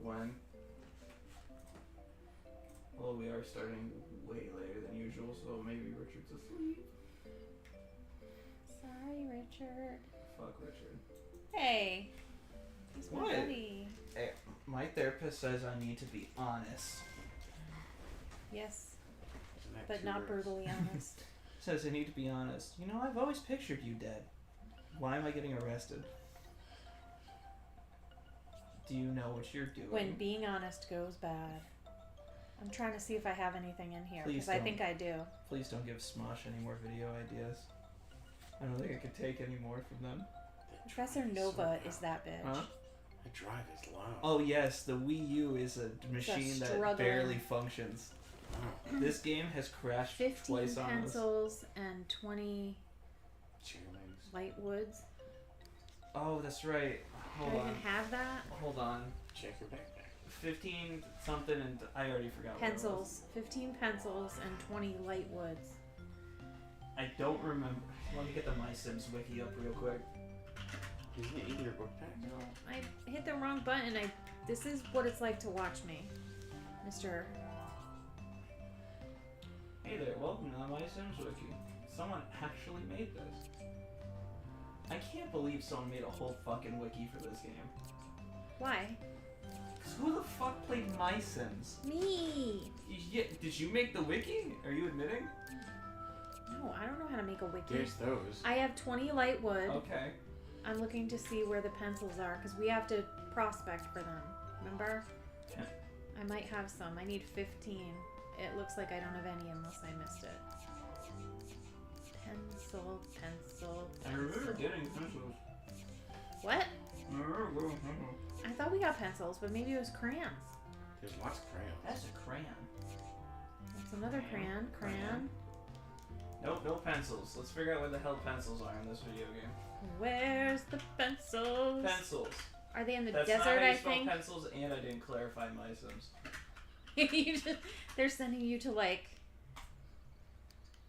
When? Well, we are starting way later than usual, so maybe Richard's asleep. Sorry, Richard. Fuck Richard. Hey. He's my What? buddy. Hey, my therapist says I need to be honest. Yes, Isn't that but two not words? brutally honest. Says I need to be honest. You know, I've always pictured you dead. Why am I getting arrested? Do you know what you're doing? When being honest goes bad. I'm trying to see if I have anything in here, Please because I think I do. Please don't give Smosh any more video ideas. I don't think I could take any more from them. That Professor drive Nova so is loud. that bitch. Huh? That drive is loud. Oh yes, the Wii U is a machine that struggling. barely functions. Wow. This game has crashed 15 twice on us. pencils and 20 Chair legs. light woods. Oh, that's right. Do Hold I on. even have that? Hold on. Check your backpack. 15 something and I already forgot what it was. Pencils. 15 pencils and 20 light woods. I don't remember. Let me get the My Sims wiki up real quick. Isn't it in your book pack? No, I hit the wrong button. This is what it's like to watch me, Mr. Hey there, welcome to the My Sims wiki. Someone actually made this. I can't believe someone made a whole fucking wiki for this game. Why? 'Cause who the fuck played My Sims? Me. Yeah, did you make the wiki? Are you admitting? No, I don't know how to make a wiki. There's those. I have 20 light wood. Okay. I'm looking to see where the pencils are because we have to prospect for them. Remember? Yeah. I might have some. I need 15. It looks like I don't have any unless I missed it. Pencil, pencil, I remember pencil. getting pencils. What? I remember getting pencils. I thought we got pencils, but maybe it was crayons. There's lots of crayons. That's a crayon. That's another crayon. Crayon. Nope, no pencils. Let's figure out where the hell pencils are in this video game. Where's the pencils? Pencils. Are they in the That's not desert, how you I spell think? pencils, and I didn't clarify My Sims. You just, they're sending you to like,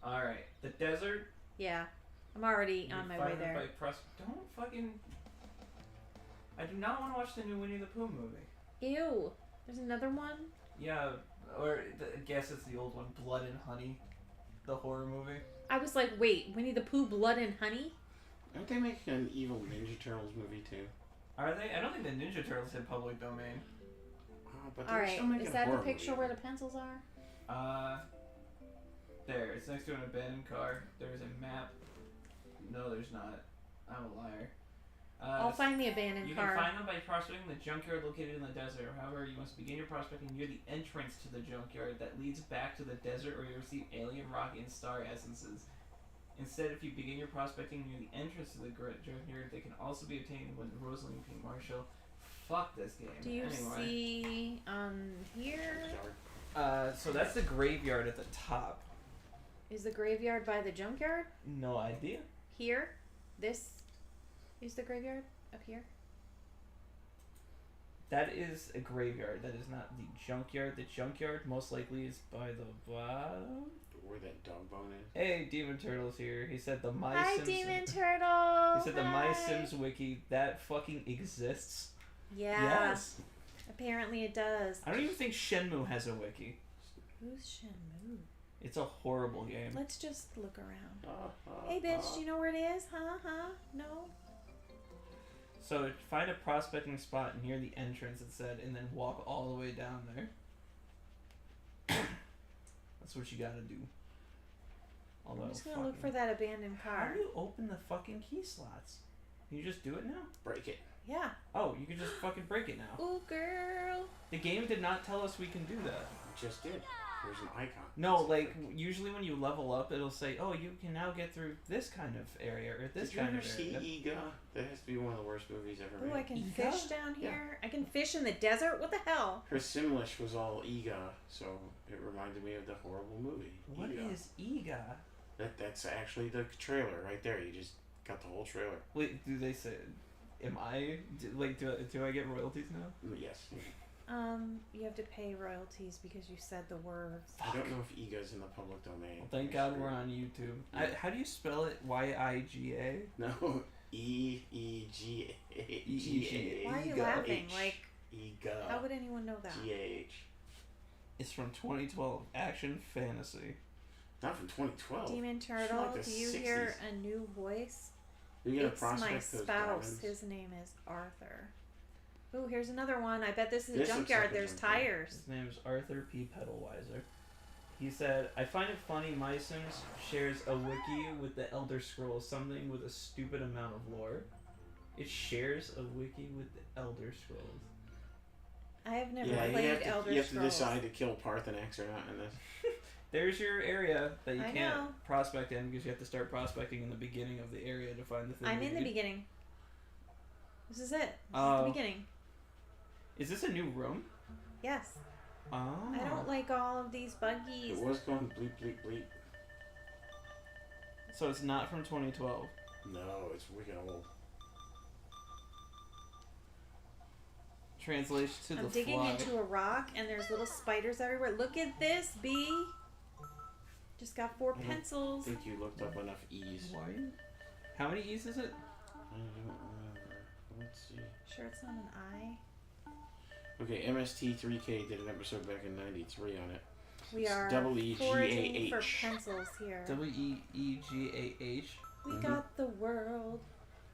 Alright, the desert. yeah. I'm already you on my find way it there. by don't fucking... I do not want to watch the new Winnie the Pooh movie. Ew. There's another one? Yeah, or I guess it's the old one, Blood and Honey. The horror movie. I was like, wait, Winnie the Pooh, Blood and Honey? Aren't they making an evil Ninja Turtles movie too? Are they? I don't think the Ninja Turtles hit public domain. But they're Alright, still making is a that the horror picture movie. where the pencils are? There. It's next to an abandoned car. There's a map. No, there's not. I'm a liar. I'll find the abandoned You car. can find them by prospecting the junkyard located in the desert. However, you must begin your prospecting near the entrance to the junkyard that leads back to the desert, or you'll receive alien rock and star essences. Instead, if you begin your prospecting near the entrance to the junkyard, they can also be obtained when Rosalind P. Marshall. Fuck this game. Do you anyway. see here? So that's the graveyard at the top. Is the graveyard by the junkyard? No idea. Here? This is the graveyard? Up here? That is a graveyard. That is not the junkyard. The junkyard most likely is by the bottom. Where that dog bone is. Hey, Demon Turtle's here. He said the My Hi, Sims. Demon Turtle! He said the Hi. My Sims wiki that fucking exists. Yeah. Yes. Apparently it does. I don't even think Shenmue has a wiki. Who's Shenmue? It's a horrible game. Let's just look around. Hey, bitch, do you know where it is? Huh? No? So find a prospecting spot near the entrance, it said, and then walk all the way down there. That's what you gotta do. Although, I'm just gonna look for that abandoned How car. do you open the fucking key slots? Can you just do it now? Break it. Yeah. Oh, you can just fucking break it now. Ooh, girl. The game did not tell us we can do that. Just did. There's an icon. No, like, usually when you level up, it'll say, oh, you can now get through this kind of area, or this Did you kind ever of see area. Ega? That has to be one of the worst movies ever Ooh, made. I can Ega? fish down Yeah. here. I can fish in the desert? What the hell? Her Simlish was all Ega, so it reminded me of the horrible movie. What Ega. is EGA? That's actually the trailer right there. You just got the whole trailer. Wait, do they say, am I, do I get royalties now? Yes. You have to pay royalties because you said the words. I don't know if Ega's in the public domain. Well, thank God we're on YouTube. Yeah. How do you spell it? Y-I-G-A? No, E-E-G-A. E-E-G-A. Why are you Ega. laughing? H. Like, Iga. How would anyone know that? G-A-H. It's from 2012. Action fantasy. Not from 2012. Demon It's from, Turtle, like, the do you 60s. hear a new voice? Are you gonna It's my prospect those spouse. diamonds? His name is Arthur. Ooh, here's another one. I bet this is This a looks junkyard. like a There's junkyard. tires. His name's Arthur P. Petalweiser. He said, I find it funny My Sims shares a wiki with the Elder Scrolls, something with a stupid amount of lore. It shares a wiki with the Elder Scrolls. I have never Yeah, played you have to, Elder you have to Scrolls. decide to kill Parthenax or not in this. There's your area that you I can't know. prospect in because you have to start prospecting in the beginning of the area to find the thing. I'm you in the need. beginning. This is it. This is Oh. the beginning. Is this a new room? Yes. Oh. I don't like all of these buggies. It was going bleep, bleep, bleep. So it's not from 2012. No, it's wicked old. Translation to I'm the digging fly. into a rock and there's little spiders everywhere. Look at this, bee. Just got 4 I don't pencils. I think you looked up enough E's. Why? How many E's is it? I don't remember. Let's see. Sure it's not an I? Okay, MST3K did an episode back in '93 on it. We It's are WEGAH. foraging for pencils here. WEEGAH. We Mhm. got the world.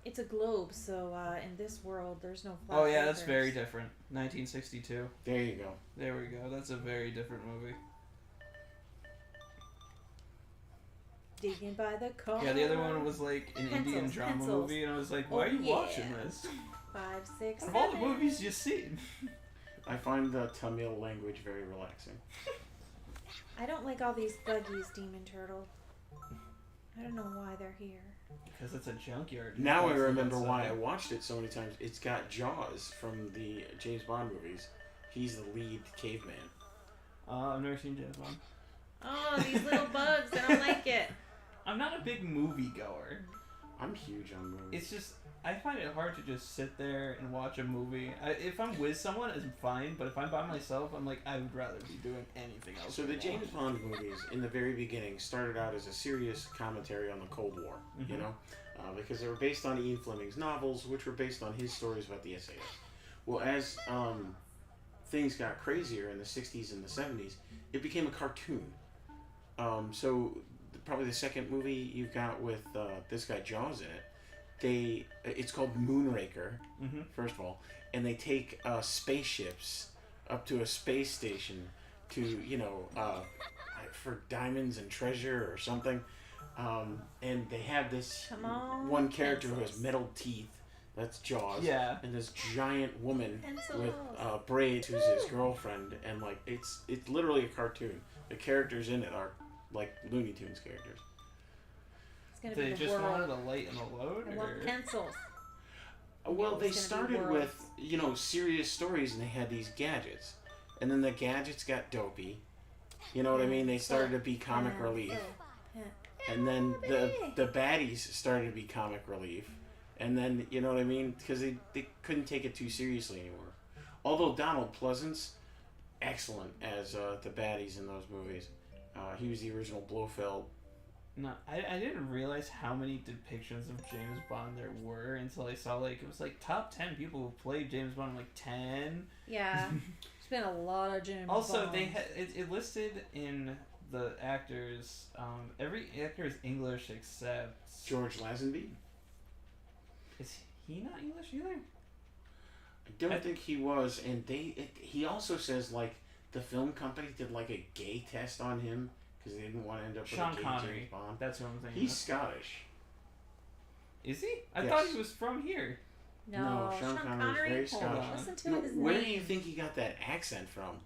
It's a globe, so in this world there's no flat Oh yeah, that's earthers. very different. 1962. There you go. There we go. That's a very different movie. Digging by the car. Yeah, the other one was like an Indian Pencils, drama pencils. movie, and I was like, why Oh, are you yeah. watching this? 5, 6, Out of all the 7. movies you've seen. I find the Tamil language very relaxing. I don't like all these buggies, Demon Turtle. I don't know why they're here. Because it's a junkyard. Now I That's the remember outside. why I watched it so many times. It's got Jaws from the James Bond movies. He's the lead caveman. I've never seen James Bond. Oh, these little bugs. I don't like it. I'm not a big movie goer. I'm huge on movies. It's just, I find it hard to just sit there and watch a movie. If I'm with someone, it's fine, but if I'm by myself, I'm like, I would rather be doing anything else. So the than James watch. Bond movies, in the very beginning, started out as a serious commentary on the Cold War, you Mhm. know? Because they were based on Ian Fleming's novels, which were based on his stories about the SAS. Well, as things got crazier in the 60s and the 70s, it became a cartoon. Probably the second movie you've got with this guy Jaws in it, it's called Moonraker, Mhm. first of all, and they take spaceships up to a space station to, for diamonds and treasure or something. And they have this Come on, one character who has pencils. metal teeth, that's Jaws, Yeah. and this giant woman Pencils. with braids who's his girlfriend, and like it's literally a cartoon. The characters in it are like Looney Tunes characters. It's gonna They be the just world. wanted a light and a load, I or? want pencils. Well, they It's gonna be started worlds. with serious stories, and they had these gadgets, and then the gadgets got dopey. You know what I mean? They started to be comic relief, and then the baddies started to be comic relief, and then you know what I mean? Because they couldn't take it too seriously anymore. Although Donald Pleasance, excellent as the baddies in those movies. He was the original Blofeld. No, I didn't realize how many depictions of James Bond there were until I saw it was like top 10 people who played James Bond. I'm like 10. Yeah. It's been a lot of James Also, Bonds. they had it listed in the actors. Every actor is English except George Lazenby. is he not English either? I don't think he was, and he also says like the film company did like a gay test on him because they didn't want to end up Sean with a gay Connery. James Bond. That's what I'm thinking. He's of. Scottish. Is he? I Yes. thought he was from here. No, Sean Connery. very Hold Scottish. on. Listen to No, his where name. do you think he got that accent from?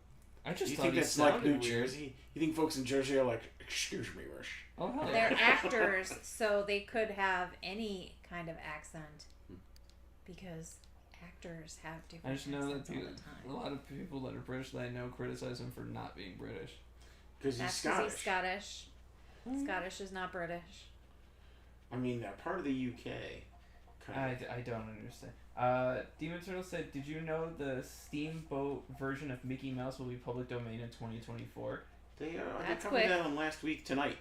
I Do just you thought think he that's like sounded New weird. Jersey? You think folks in Jersey are like, excuse me, Rush? Oh hell They're yeah. actors, so they could have any kind of accent because actors have I different just know that accents all people, the a time. lot of people that are British that I know criticize him for not being British. Because he's That's 'cause Scottish. he's Scottish. Scottish is not British. I mean, they're part of the UK. Kind of. I don't understand. Demon Turtle said, did you know the Steamboat version of Mickey Mouse will be public domain in 2024? They That's covered quick. that on last week tonight.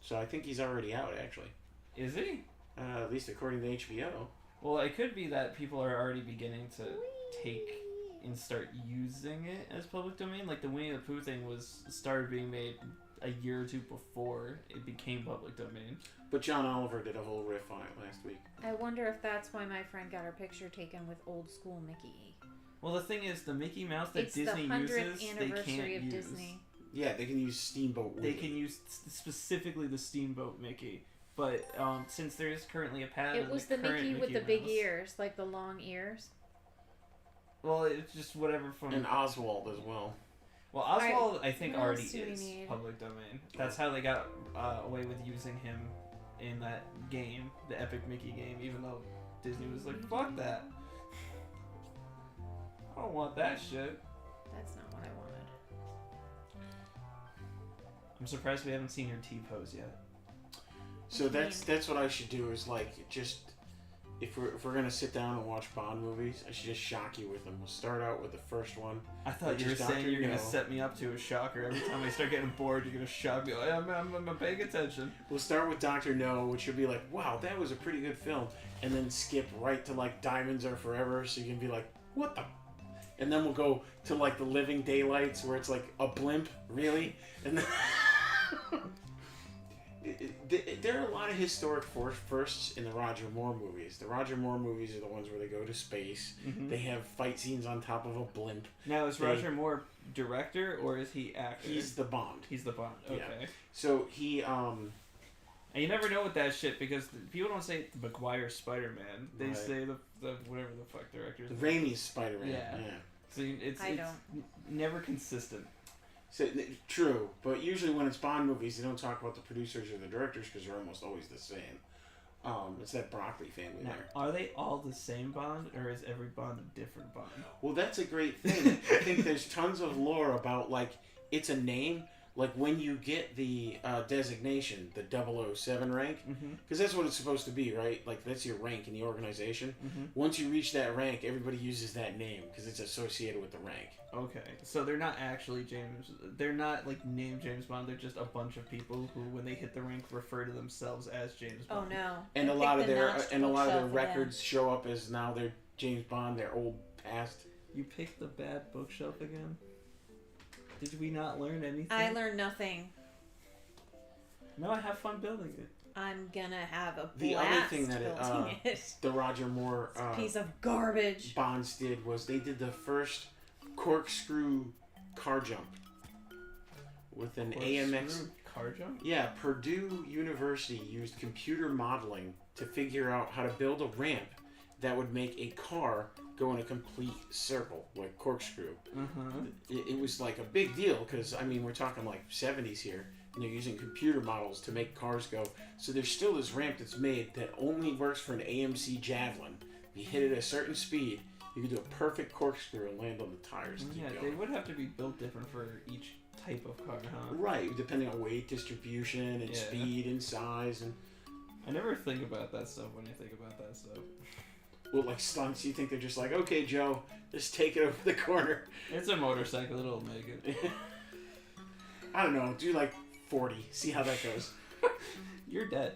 So I think he's already out, actually. Is he? At least according to HBO. Well, it could be that people are already beginning to take and start using it as public domain. Like the Winnie the Pooh thing started being made a year or two before it became public domain. But John Oliver did a whole riff on it last week. I wonder if that's why my friend got her picture taken with old school Mickey. Well, the thing is, the Mickey Mouse that It's Disney the 100th uses, they anniversary can't of use. Disney. Yeah, they can use Steamboat Willie. They can use specifically the Steamboat Mickey. But since there is currently a patent, It was the current Mickey with the Mouse, big ears, like the long ears. Well, it's just whatever from. And Oswald as well. Well, Oswald, I think, what already else do we is need? public domain. That's how they got away with using him in that game, the Epic Mickey game, even though Disney was like, fuck that. I don't want that shit. That's not what I wanted. I'm surprised we haven't seen your T-pose yet. So that's what I should do is like just if we're gonna sit down and watch Bond movies, I should just shock you with them. We'll start out with the first one. I thought Which you were is saying Dr. you're going to No. set me up to a shocker. Every time I start getting bored, you're going to shock me. Like, I'm paying attention. We'll start with Dr. No, which will be like, wow, that was a pretty good film, and then skip right to like Diamonds Are Forever, so you can be like, what the? And then we'll go to like the Living Daylights, where it's like a blimp, really, and then there are a lot of historic firsts in the Roger Moore movies. The Roger Moore movies are the ones where they go to space. Mm-hmm. They have fight scenes on top of a blimp. Now, is Roger Moore director or is he actor? He's the Bond. He's the Bond. Okay. Yeah. So he And you never know with that shit because people don't say McGuire Spider-Man. They Right. say the whatever the fuck director's the name. Raimi's Spider-Man. Yeah. So it's never consistent. So, true, but usually when it's Bond movies, they don't talk about the producers or the directors because they're almost always the same. It's that Broccoli family Now, there. are they all the same Bond or is every Bond a different Bond? Well, that's a great thing. I think there's tons of lore about, like, it's a name. Like, when you get the designation, the 007 rank, Mm-hmm. because that's what it's supposed to be, right? Like, that's your rank in the organization. Mm-hmm. Once you reach that rank, everybody uses that name because it's associated with the rank. Okay, so they're not actually James. They're not like named James Bond. They're just a bunch of people who, when they hit the rank, refer to themselves as James Oh Bond. no. And I a lot picked of the their notched records bookshelf show up as now they're James Bond, their old past. You picked the bad bookshelf again. Did we not learn anything? again. I learned nothing. No, I have fun building it. I'm gonna have a The blast other thing that building it. the Roger Moore It's a piece of garbage. Bonds did was they did the first corkscrew car jump with an AMX. Corkscrew car jump? Yeah, Purdue University used computer modeling to figure out how to build a ramp that would make a car go in a complete circle, like corkscrew. Uh-huh. It was like a big deal because, I mean, we're talking like 70s here. And they're using computer models to make cars go. So there's still this ramp that's made that only works for an AMC Javelin. If you hit it at a certain speed, you can do a perfect corkscrew and land on the tires. And keep Yeah, going. they would have to be built different for each type of car, huh? Right, depending on weight distribution and Yeah. speed and size and I never think about that stuff when I think about that stuff. well, like stunts. You think they're just like, okay, Joe, just take it over the corner. It's a motorcycle, it'll make it. I don't know, do like 40. See how that goes. You're dead.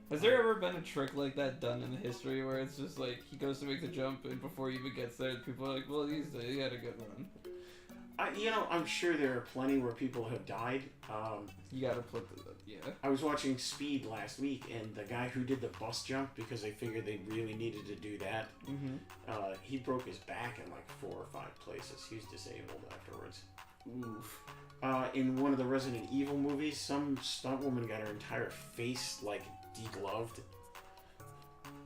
Has there ever been a trick like that done in the history where it's just like he goes to make the jump and before he even gets there, people are like, well, he had a good run. I'm sure there are plenty where people have died. You gotta put the, yeah. I was watching Speed last week, and the guy who did the bus jump, because they figured they really needed to do that, Mm-hmm. he broke his back in like 4 or 5 places. He was disabled afterwards. Oof. In one of the Resident Evil movies, some stunt woman got her entire face like degloved.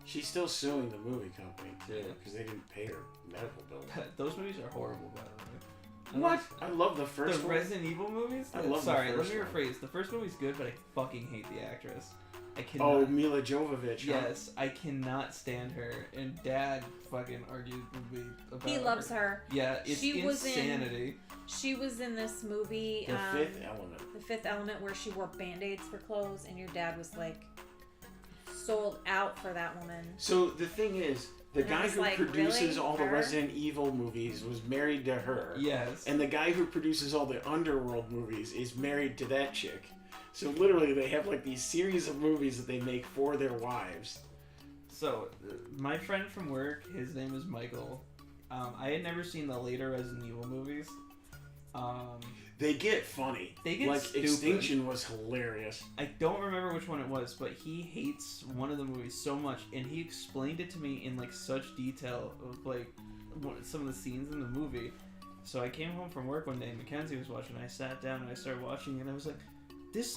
She's still suing the movie company too because they didn't pay her medical bill. Those movies are horrible, by the way. What? I love the first The one. Resident Evil movies? I love the Sorry, let first me one. rephrase. The first movie's good, but I fucking hate the actress. I cannot. Oh, Mila Jovovich. Huh? Yes, I cannot stand her. And Dad fucking argued with me about He loves her. Yeah, it's She was in- insanity. She was in this movie, The Fifth Element. The Fifth Element, where she wore Band-Aids for clothes, and your dad was like sold out for that woman. So the thing is, the And I guy was who like, produces really? all the Her? Resident Evil movies was married to her. Yes. And the guy who produces all the Underworld movies is married to that chick. So literally, they have like these series of movies that they make for their wives. So, my friend from work, his name is Michael, I had never seen the later Resident Evil movies. They get funny. They get like stupid. Extinction was hilarious. I don't remember which one it was, but he hates one of the movies so much, and he explained it to me in like such detail of like some of the scenes in the movie. So I came home from work one day, and Mackenzie was watching. I sat down and I started watching, and I was like, this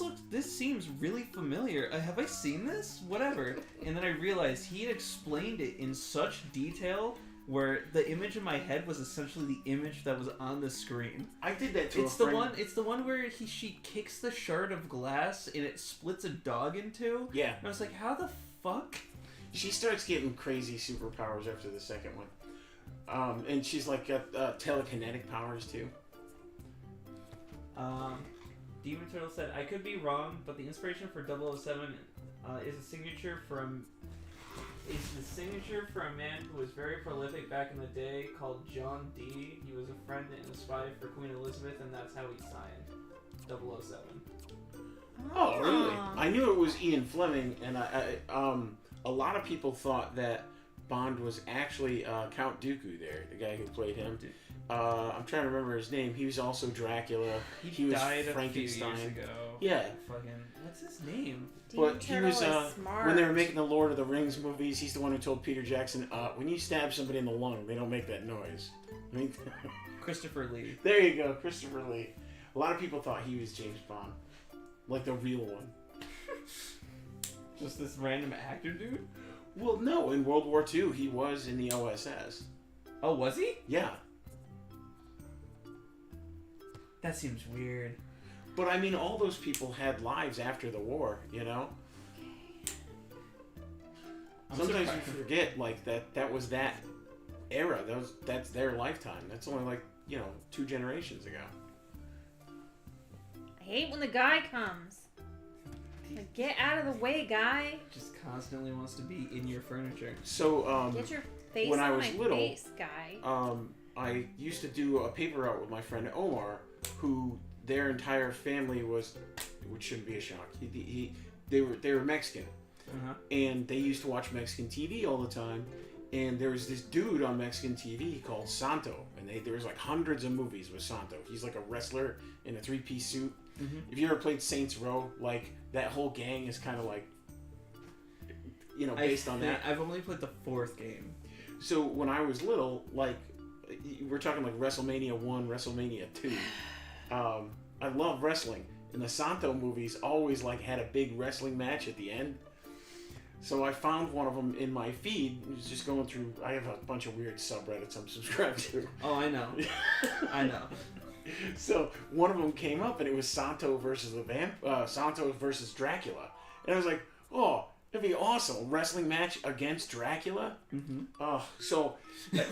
seems really familiar. Have I seen this? Whatever. And then I realized he had explained it in such detail where the image in my head was essentially the image that was on the screen. I did that to It's a the friend. one. It's the one where she kicks the shard of glass and it splits a dog in two. Yeah. And I was like, how the fuck? She starts getting crazy superpowers after the second one. And she's like got telekinetic powers too. Demon Turtle said, I could be wrong, but the inspiration for 007 is a signature from a man who was very prolific back in the day called John Dee. He was a friend and a spy for Queen Elizabeth, and that's how he signed 007. Oh, really? I knew it was Ian Fleming, and a lot of people thought that Bond was actually Count Dooku there, the guy who played him. I'm trying to remember his name. He was also Dracula. He was died Frankenstein. a few years ago. Yeah. Fucking, what's his name? But he was smart. when they were making the Lord of the Rings movies, he's the one who told Peter Jackson, when you stab somebody in the lung, they don't make that noise. I mean, Christopher Lee. there you go, Christopher Lee. A lot of people thought he was James Bond, like the real one. Just this random actor dude? Well, no, in World War II, he was in the OSS. Oh, was he? Yeah. That seems weird. But I mean, all those people had lives after the war, you know? Sometimes you forget, like, that was that era. That's their lifetime. That's only, like, 2 generations ago. I hate when the guy comes. Like, get out of the way, guy. Just constantly wants to be in your furniture. So, Get your face when on I was my little, face, guy. I used to do a paper route with my friend Omar, who their entire family was, which shouldn't be a shock. They were Mexican, and they used to watch Mexican TV all the time. And there was this dude on Mexican TV called Santo, and there was like hundreds of movies with Santo. He's like a wrestler in a 3-piece suit. Mm-hmm. If you ever played Saints Row, like that whole gang is kind of like, based on that. I've only played the 4th game. So when I was little, like, we're talking like WrestleMania 1, WrestleMania 2. I love wrestling, and the Santo movies always like had a big wrestling match at the end. So I found one of them in my feed. It was just going through. I have a bunch of weird subreddits I'm subscribed to. Oh, I know. I know. So one of them came up, and it was Santo versus Santo versus Dracula, and I was like, oh. That'd be awesome. A wrestling match against Dracula? Mm-hmm. Oh, so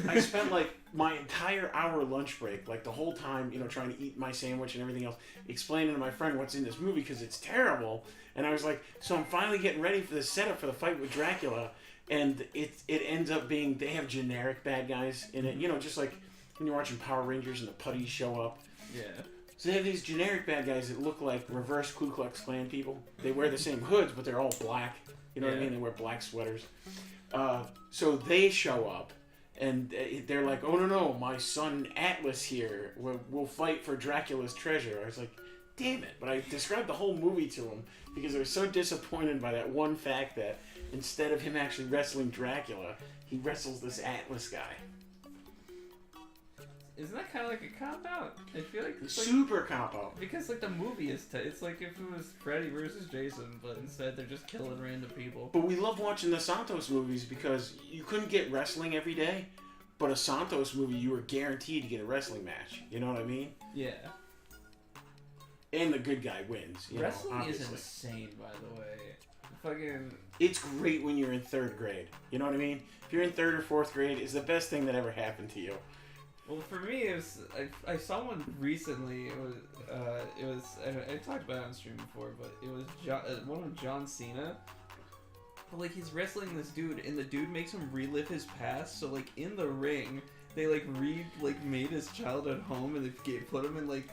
I spent like my entire hour lunch break, like the whole time, trying to eat my sandwich and everything else, explaining to my friend what's in this movie because it's terrible. And I was like, so I'm finally getting ready for the setup for the fight with Dracula, and it ends up being they have generic bad guys in it, just like when you're watching Power Rangers and the putties show up. Yeah. So they have these generic bad guys that look like reverse Ku Klux Klan people. They wear the same hoods, but they're all black. You know what I mean? They wear black sweaters. So they show up, and they're like, oh, no, my son Atlas here will fight for Dracula's treasure. I was like, damn it. But I described the whole movie to him because I was so disappointed by that one fact that instead of him actually wrestling Dracula, he wrestles this Atlas guy. Isn't that kind of like a cop-out? I feel like it's Super cop-out. because like the movie is it's like if it was Freddy versus Jason, but instead they're just killing random people. But we love watching the Santos movies because you couldn't get wrestling every day, but a Santos movie you were guaranteed to get a wrestling match. You know what I mean? Yeah. And the good guy wins. Wrestling is obviously. insane, by the way. Fucking. It's great when you're in 3rd grade. You know what I mean? If you're in 3rd or 4th grade, it's the best thing that ever happened to you. Well, for me, it was I saw one recently. It was I talked about it on stream before, but it was one with John Cena. But like he's wrestling this dude, and the dude makes him relive his past. So like in the ring, they made his childhood home, and they put him in like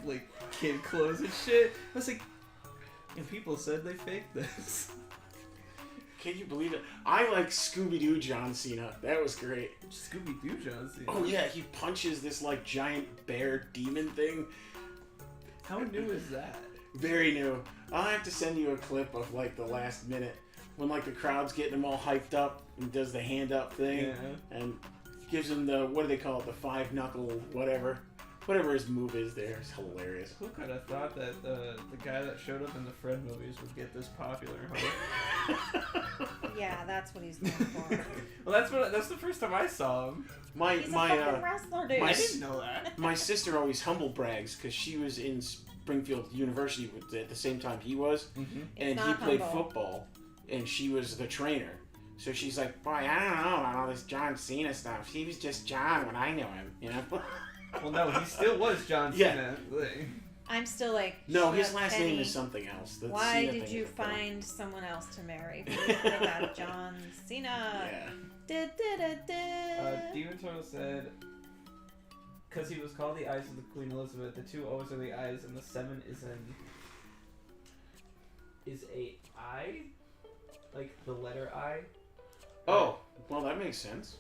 kid clothes and shit. I was like, and people said they faked this. Can you believe it? I like Scooby-Doo John Cena. That was great. Scooby-Doo John Cena. Oh yeah, he punches this like giant bear demon thing. How new is that? Very new. I'll have to send you a clip of like the last minute when like the crowd's getting him all hyped up and does the hand up thing and gives him the, what do they call it, the 5-knuckle whatever his move is there. It's hilarious. Who could have thought that the guy that showed up in the Fred movies would get this popular, huh? Yeah, that's what he's known for. Well, that's the first time I saw him. He's a fucking wrestler, dude. I didn't know that. My sister always humble brags because she was in Springfield University at the same time he was, and he played football, and she was the trainer. So she's like, boy, I don't know about all this John Cena stuff. He was just John when I knew him, you know? Well, no, he still was John Cena. I'm still like, no, his last name is something else. The why Cena did thing you is important. find someone else to marry? They got John Cena. Yeah. Demon Turtle said, because he was called the Eyes of the Queen Elizabeth, the 2 O's are the eyes, and the 7 is a I, like the letter I. Oh, well, that makes sense.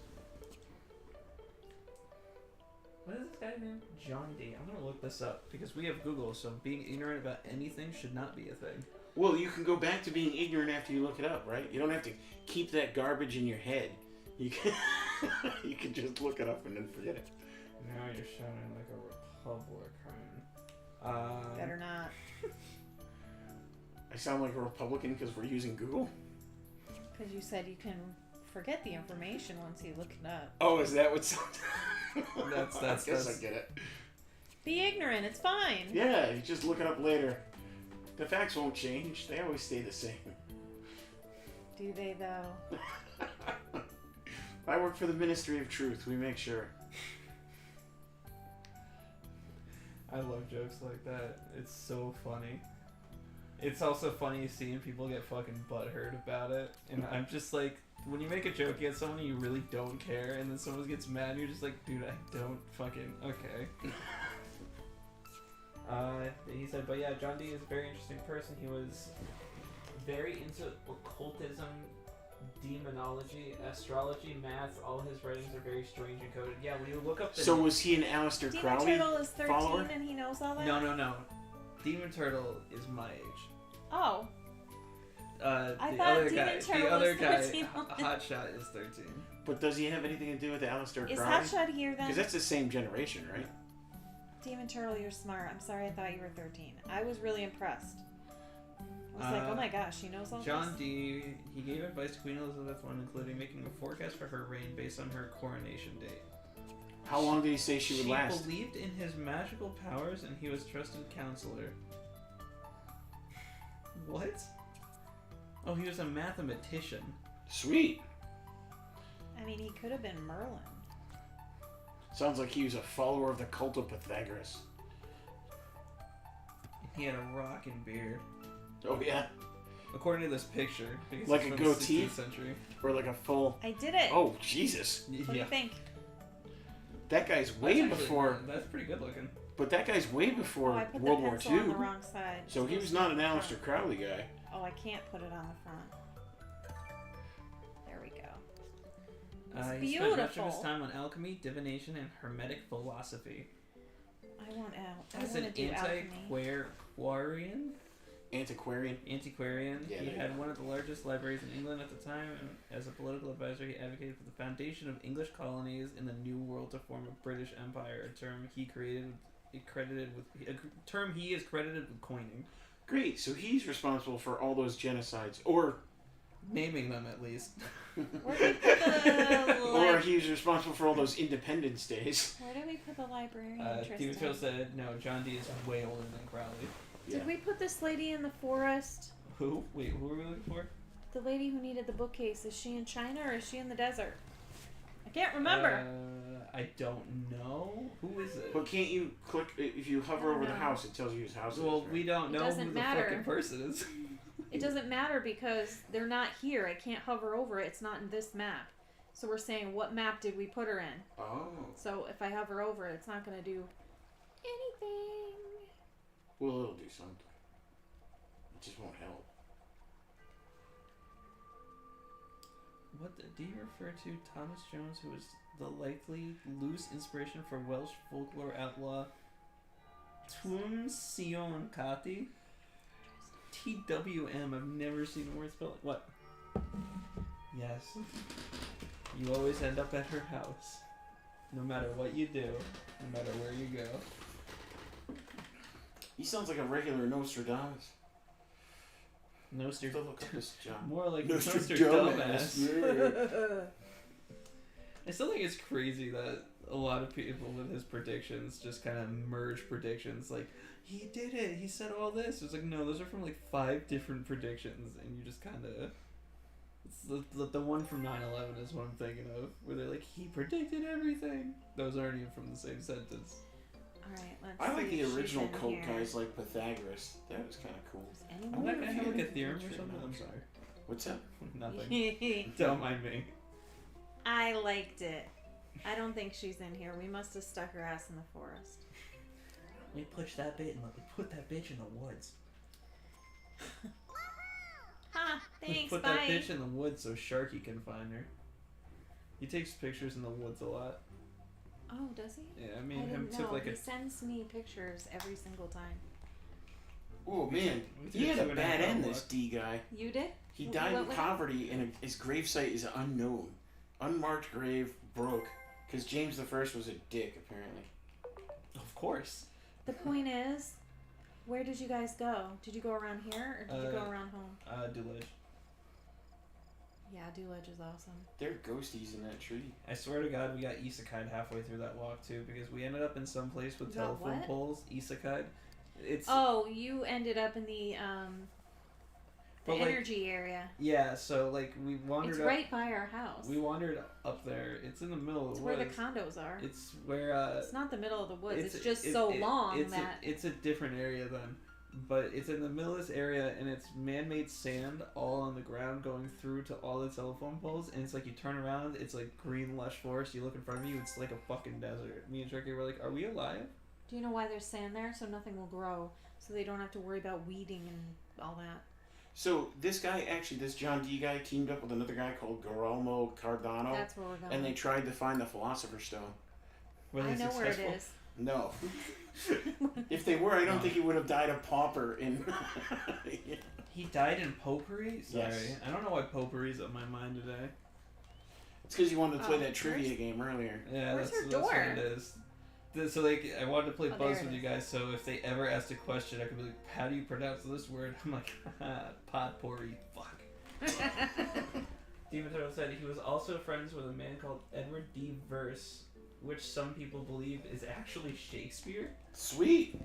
What is this guy's name? John D. I'm gonna look this up because we have Google, so being ignorant about anything should not be a thing. Well, you can go back to being ignorant after you look it up, right? You don't have to keep that garbage in your head. You can, you can just look it up and then forget it. Now you're sounding like a Republican. Better not. I sound like a Republican because we're using Google? Because you said you can forget the information once you look it up. Oh, is that what sounds... That's I guess I get it. Be ignorant, it's fine. Yeah, you just look it up later. The facts won't change. They always stay the same. Do they, though? I work for the Ministry of Truth. We make sure. I love jokes like that. It's so funny. It's also funny seeing people get fucking butthurt about it. And I'm just like, when you make a joke against someone and you really don't care, and then someone gets mad, and you're just like, dude, I don't fucking... Okay. He said, but yeah, John D is a very interesting person. He was very into occultism, demonology, astrology, math. All his writings are very strange and coded. Yeah, when you look up the... So was he an Aleister Demon Crowley Turtle is 13 follower? and he knows all that? No. Demon Turtle is my age. Oh. The thought other Demon guy, Turtle the other was guy, 13. Hotshot is 13. But does he have anything to do with Aleister Is Crowley? Hotshot here then? Because that's the same generation, right? Demon Turtle, you're smart. I'm sorry I thought you were 13. I was really impressed. I was like, oh my gosh, she knows all John this. D. He gave advice to Queen Elizabeth I, including making a forecast for her reign based on her coronation date. How long did he say she would last? She believed in his magical powers, and he was trusted counselor. What? Oh, he was a mathematician. Sweet. I mean, he could have been Merlin. Sounds like he was a follower of the cult of Pythagoras. He had a rockin' beard. Oh yeah? According to this picture. Because Like it's a from goatee? The 16th century. Or like a full... I did it. Oh, Jesus. What do you think? That guy's way before... That's pretty good looking. But that guy's way before Oh, I put World the War pencil II. on the wrong side. So he was not an Aleister Crowley guy. Oh, I can't put it on the front. There we go. It's He spent much of his beautiful. time on alchemy, divination, and hermetic philosophy. I want out. I As want an to do alchemy. Antiquarian. Antiquarian. Yeah, He there you had go. one of the largest libraries in England at the time, and as a political advisor, he advocated for the foundation of English colonies in the New World to form a British Empire, a term he is credited with coining. Great, so he's responsible for all those genocides. Or Naming them, at least. Where did we put the or he's responsible for all those Independence Days. Where did we put the librarian? Stephen Chill said, no, John Dee is way older than Crowley. Did we put this lady in the forest? Who? Wait, who are we looking for? The lady who needed the bookcase. Is she in China or is she in the desert? I can't remember. I don't know. Who is it? But can't you click, if you hover over the house, it tells you whose house it is, Well, right? we don't know doesn't who matter. the fucking person is. It doesn't matter because they're not here. I can't hover over it. It's not in this map. So we're saying, what map did we put her in? Oh. So if I hover over it, it's not going to do anything. Well, it'll do something. It just won't help. What do you refer to Thomas Jones, who is the likely loose inspiration for Welsh folklore outlaw Twm Sion Cati? TWM. I've never seen a word spelled. What? Yes. You always end up at her house. No matter what you do, no matter where you go. He sounds like a regular Nostradamus. Nostr. Still look up this job. More like Nostradamus. Nostradamus. I still think it's crazy that a lot of people with his predictions just kind of merge predictions. Like, he did it. He said all this. It's like, no, those are from like 5 different predictions, and you just kind of. It's the one from 9/11 is what I'm thinking of, where they're like, he predicted everything. Those aren't even from the same sentence. Alright, let's I like see the if she's original in cult here. guys like Pythagoras. That was kind of cool. Is I'm anyone not gonna have like a here? theorem or something. I'm sorry. What's that? Nothing. Don't mind me. I liked it. I don't think she's in here. We must have stuck her ass in the forest. We push that bit and put that bitch in the woods. Ha! Thanks, Put bye. that bitch in the woods so Sharky can find her. He takes pictures in the woods a lot. Oh, does he? Yeah, I I mean, him didn't took know. like He a. sends me pictures every single time. Oh man, We he took had a a 2.5 bad hour end. walk. This D guy. You did? He Wh- died what in was it? poverty, and his gravesite is unknown. Unmarked grave broke because James the First was a dick apparently. Of course. The point is, where did you guys go? Did you go around here or did you go Uh, around home? Dulage. Yeah, Dulage is awesome. There are ghosties in that tree. I swear to God, we got isekai'd halfway through that walk too, because we ended up in some place with You got telephone what? poles. Isekai'd. It's Oh, you ended up in the But, like, energy area. yeah. So like we wandered It's up. right by our house. We wandered up there. It's in the middle of It's the where woods. the condos are. It's where It's not the middle of the woods. It's just so long it's that it's a different area then, but it's in the middle of this area and it's man-made sand all on the ground going through to all the telephone poles, and it's like you turn around, it's like green lush forest. You look in front of you, it's like a fucking desert. Me and Tricky were like, "Are we alive?" Do you know why there's sand there? So nothing will grow. So they don't have to worry about weeding and all that. So this guy, actually, this John D guy, teamed up with another guy called Guillermo Cardano, That's where we're going. and they tried to find the Philosopher's Stone. Were they I know where it successful? is. No. If they were, I don't No. think he would have died a pauper in. Yeah. He died in potpourri. Sorry, Yes. I don't know why potpourri's on my mind today. It's because you wanted to play Oh, that trivia where's- game earlier. Yeah, Where's that's, her that's what door? it is. So like, I wanted to play Oh, Buzz there it with you is. guys, so if they ever asked a question, I could be like, "How do you pronounce this word?" I'm like, "Potpourri." Fuck. Demon Turtle said he was also friends with a man called Edward D. Verse, which some people believe is actually Shakespeare. Sweet.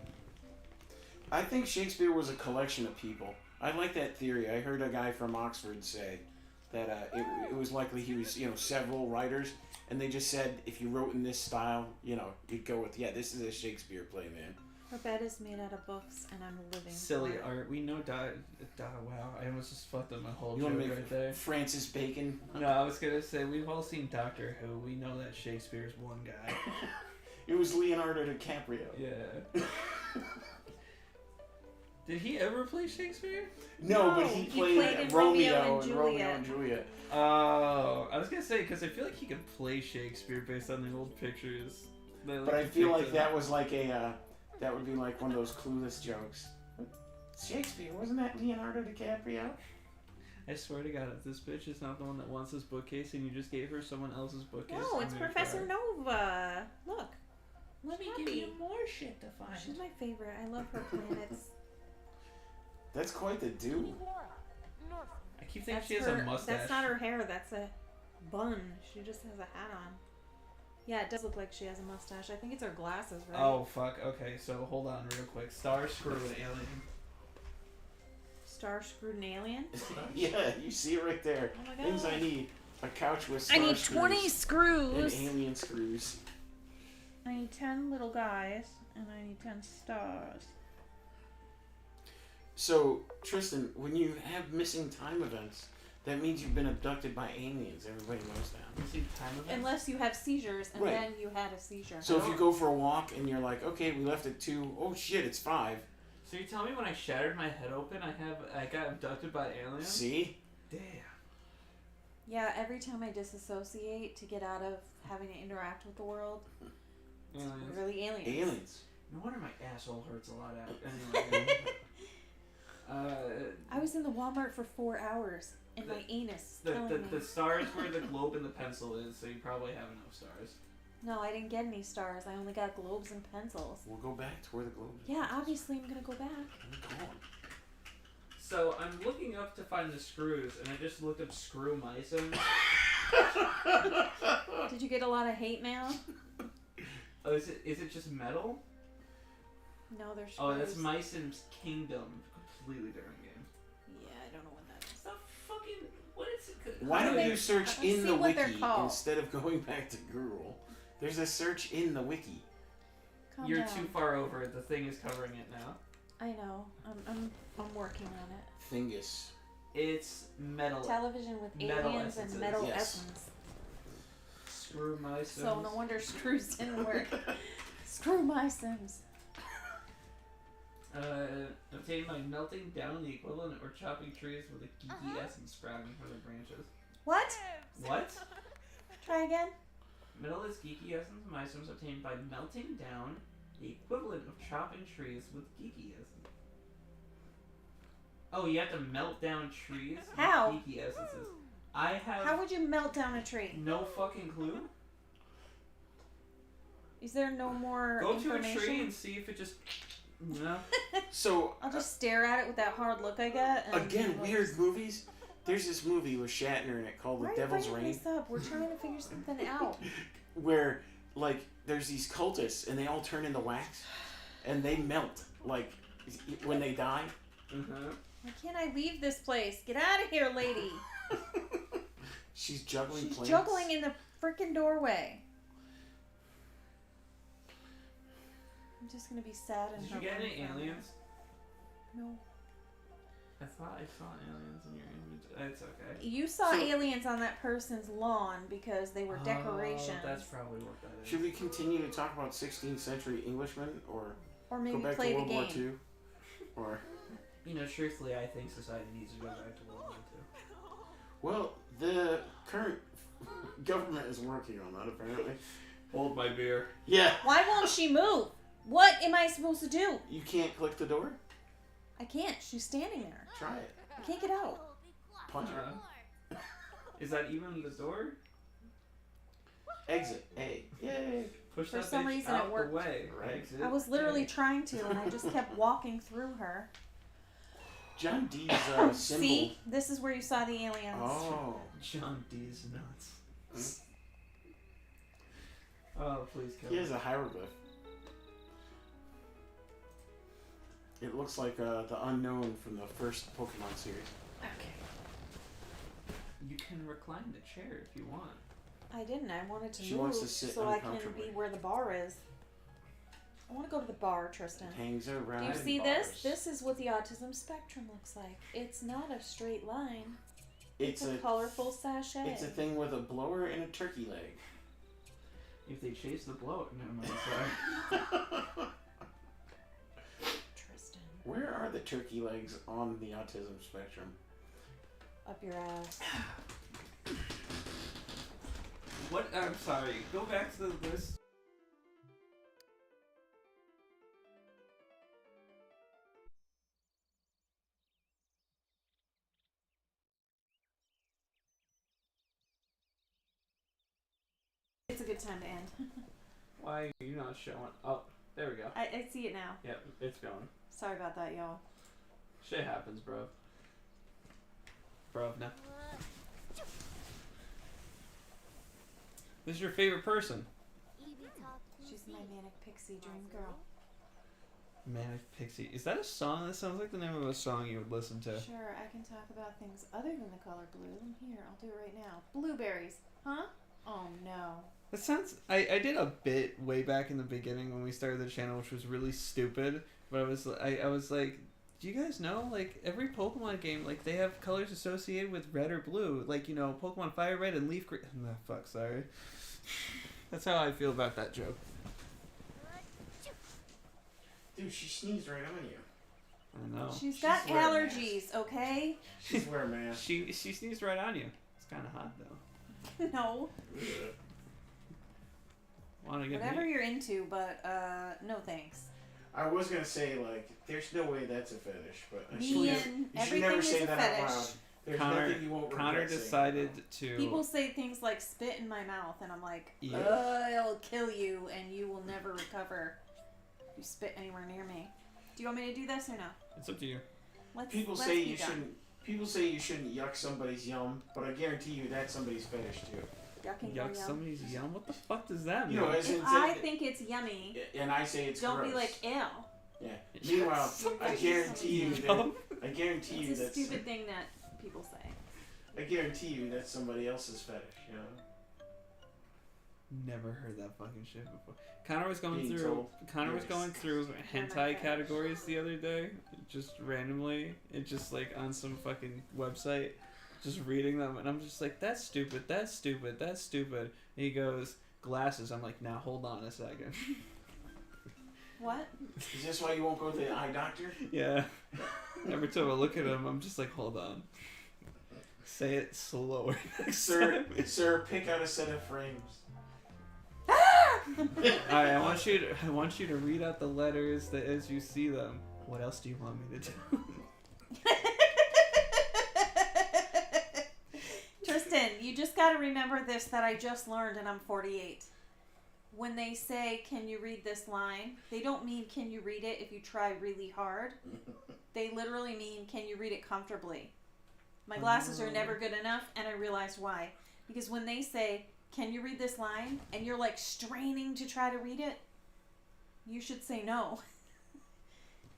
I think Shakespeare was a collection of people. I like that theory. I heard a guy from Oxford say that it was likely he was, several writers, and they just said if you wrote in this style, you'd go with, this is a Shakespeare play, man. Her bed is made out of books, and I'm living. Silly for it. art. We know wow, I almost just fucked up my whole You joke want to make right there. Francis Bacon? No, I was gonna say we've all seen Doctor Who. We know that Shakespeare's one guy. It was Leonardo DiCaprio. Yeah. Did he ever play Shakespeare? No, but No, he he played, played in Romeo Romeo and and Romeo Juliet. and Juliet. Oh, I was gonna say because I feel like he could play Shakespeare based on the old pictures. But I feel like that was like that would be like one of those Clueless jokes. Shakespeare, wasn't that Leonardo DiCaprio? I swear to God, if this bitch is not the one that wants this bookcase and you just gave her someone else's bookcase, No, I'm it's gonna Professor cry. Nova. Look, Let me give Happy. you more shit to find. she's my favorite. I love her planets. That's quite the do. I keep thinking That's she has her, a mustache. That's not her hair. That's a bun. She just has a hat on. Yeah, it does look like she has a mustache. I think it's her glasses, right? Oh fuck. Okay, so hold on real quick. Star Screw and Alien. Star screwed an alien. Yeah, you see it right there. Oh my god. Things I need: a couch with I star need 20 screws and screws. alien screws. I need 10 little guys, and I need 10 stars. So, Tristan, when you have missing time events, that means you've been abducted by aliens. Everybody knows that. You see time events? Unless you have seizures, and Right. then you had a seizure. So if you go for a walk and you're like, okay, we left at 2, oh shit, it's 5. So you tell me when I shattered my head open, I got abducted by aliens? See? Damn. Yeah, every time I disassociate to get out of having to interact with the world, it's Aliens. really aliens. Aliens. No wonder my asshole hurts a lot after. Anyway. I was in the Walmart for 4 hours, and my anus is killing me. The stars where the globe and the pencil is, so you probably have enough stars. No, I didn't get any stars. I only got globes and pencils. We'll go back to where the globe is. Yeah, obviously I'm gonna go back. Go on. So I'm looking up to find the screws, and I just looked up screw Myson. Did you get a lot of hate mail? Oh, is it just metal? No, there's screws. Oh, that's Myson's Kingdom. Completely different game. Yeah, I don't know what that is. The fucking what is it? Why How do don't they- you search let's in see the what they're wiki called. instead of going back to Google? There's a search in the wiki. Calm You're down. too far over. The thing is covering it now. I know. I'm working on it. Thingus. It's metal. Television with Metal aliens essences. and metal Yes. essence. Screw Myson. So no wonder screws didn't work. Screw my Sims. Obtained by melting down the equivalent or chopping trees with a geeky essence sprouting from the branches. What? What? Try again. Metal is geeky essence of Myson obtained by melting down the equivalent of chopping trees with geeky essence. Oh, you have to melt down trees with How? geeky essences. I have How would you melt down a tree? no fucking clue. Is there no more Go to a information? tree and see if it just. No. So, I'll just stare at it with that hard look I get. And again, weird movies. There's this movie with Shatner in it called Why The are you Devil's bringing Rain, this up? We're trying to figure something out. where, like, there's these cultists and they all turn into wax and they melt, like, when they die. Uh-huh. Why can't I leave this place? Get out of here, lady. She's juggling She's plants. juggling in the freaking doorway. I'm just gonna be sad and Did you get any heartbroken. aliens? No. I thought I saw aliens in your inventory. It's okay. You saw So- aliens on that person's lawn because they were decorations. Oh, that's probably what that is. Should we continue to talk about 16th century Englishmen or Or go maybe back play to the World game. War II? Or, You know, truthfully, I think society needs to go back to World War II. well, the current government is working on that apparently. Hold my beer. Yeah. Why won't she move? What am I supposed to do? You can't click the door? I can't. She's standing there. Try it. I can't get out. Punch her. Is that even the door? Exit. A. Yay. Push For that some bitch reason out it worked. the way. Right. Exit. I was literally A. trying to, and I just kept walking through her. John Dee's symbol. See? This is where you saw the aliens. Oh. John D's nuts. Oh, please kill He me. has a hieroglyph. It looks like the unknown from the first Pokemon series. Okay. You can recline the chair if you want. I didn't. I wanted to She move wants to sit so I can uncomfortably. be where the bar is. I want to go to the bar, Tristan. Hangs around. Do you in see bars. this? This is what the autism spectrum looks like. It's not a straight line. It's a a colorful sachet. It's a thing with a blower and a turkey leg. If they chase the bloat, never mind. Sorry. Tristan, Where are the turkey legs on the autism spectrum? up your ass. What? I'm sorry. Go back to the list. It's a good time to end. Why are you not showing? Oh, there we go. I see it now. Yep, it's going. Sorry about that, y'all. Shit happens, bro. Bro, no. This is your favorite person? She's my manic pixie dream girl. Manic Pixie. Is that a song? That sounds like the name of a song you would listen to. Sure, I can talk about things other than the color blue. Here, I'll do it right now. Blueberries. Huh? Oh no. That sounds. I did a bit way back in the beginning when we started the channel, which was really stupid. But I was like, do you guys know, like, every Pokemon game, like, they have colors associated with red or blue, like, you know, Pokemon Fire Red and Leaf Green. No, fuck, sorry. That's how I feel about that joke. Dude, she sneezed right on you. I know. She's got wearing a allergies, okay? She's wearing a mask. She sneezed right on you. It's kind of hot though. No. Want to get Whatever me? you're into, but no thanks. I was gonna say like, there's no way that's a fetish, but I Me should, and you should everything never is say a that out loud. fetish. There's Connor, nothing you won't regret Connor saying decided out to. People say things like spit in my mouth, and I'm like, Yeah. I'll kill you, and you will never recover. If you spit anywhere near me. Do you want me to do this or no? It's up to you. loud. Let's be done. People say you shouldn't yuck somebody's yum, but I guarantee you that's somebody's fetish too. Yucking your Yuck yum. somebody's yum. What the fuck does that mean? You know, as in, If I think it's yummy, and I say it's don't gross. be like, ew. Yeah. Meanwhile, I Yuck guarantee you somebody's that Yum? I guarantee you It's a that's stupid thing that people say. I guarantee you that's somebody else's fetish. You know. Never heard that fucking shit before. Connor was going Being through. told. Connor was Yes. going through They're my hentai fetish. categories the other day, just randomly. It just like on some fucking website, just reading them, and I'm just like, that's stupid. That's stupid. That's stupid. And he goes glasses. I'm like, now hold on a second. What? Is this why you won't go to the eye doctor? Yeah. Every time I look at him, I'm just like, hold on. Say it slower. next Sir, time. sir, pick out a set of frames. Alright, I want you to read out the letters that as you see them. What else do you want me to do? Tristan, you just got to remember this that I just learned, and I'm 48. When they say, can you read this line, they don't mean, can you read it if you try really hard? They literally mean, can you read it comfortably? My glasses are never good enough, and I realized why. Because when they say, can you read this line, and you're like straining to try to read it, you should say no.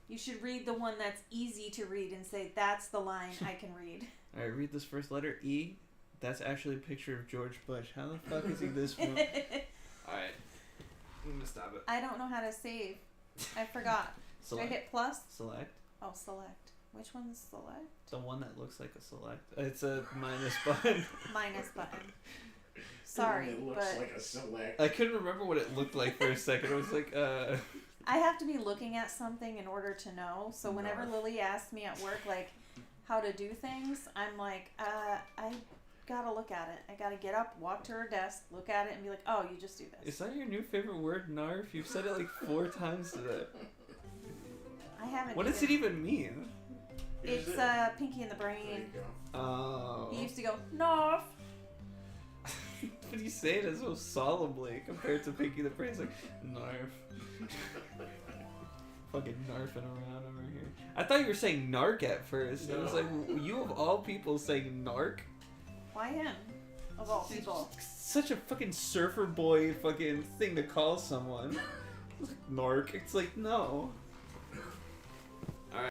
You should read the one that's easy to read and say, that's the line I can read. Alright, read this first letter. E. That's actually a picture of George Bush. How the fuck is he this one? Alright. I'm gonna stop it. I don't know how to save. I forgot. Did I Select. hit plus? Select. Oh, select. Which one's select? The one that looks like a select. It's a minus button. Minus button. Sorry, It looks but like a select. I couldn't remember what it looked like for a second. I was like, I have to be looking at something in order to know. So whenever Narf. Lily asks me at work, like, how to do things, I'm like, I gotta look at it. I gotta get up, walk to her desk, look at it, and be like, oh, you just do this. is that your new favorite word, Narf? You've said it like 4 times today. I haven't. What does it even mean? Is It's it? Pinky in the There Brain. you go. Oh. He used to go, Narf. But you say it so solemnly compared to Pinky the Brain. It's like, Narf. Fucking narfing around over here. I thought you were saying narc at first. I was No. like, you of all people saying narc? Why him? Of all people. Such a fucking surfer boy fucking thing to call someone. Narc. It's like, no.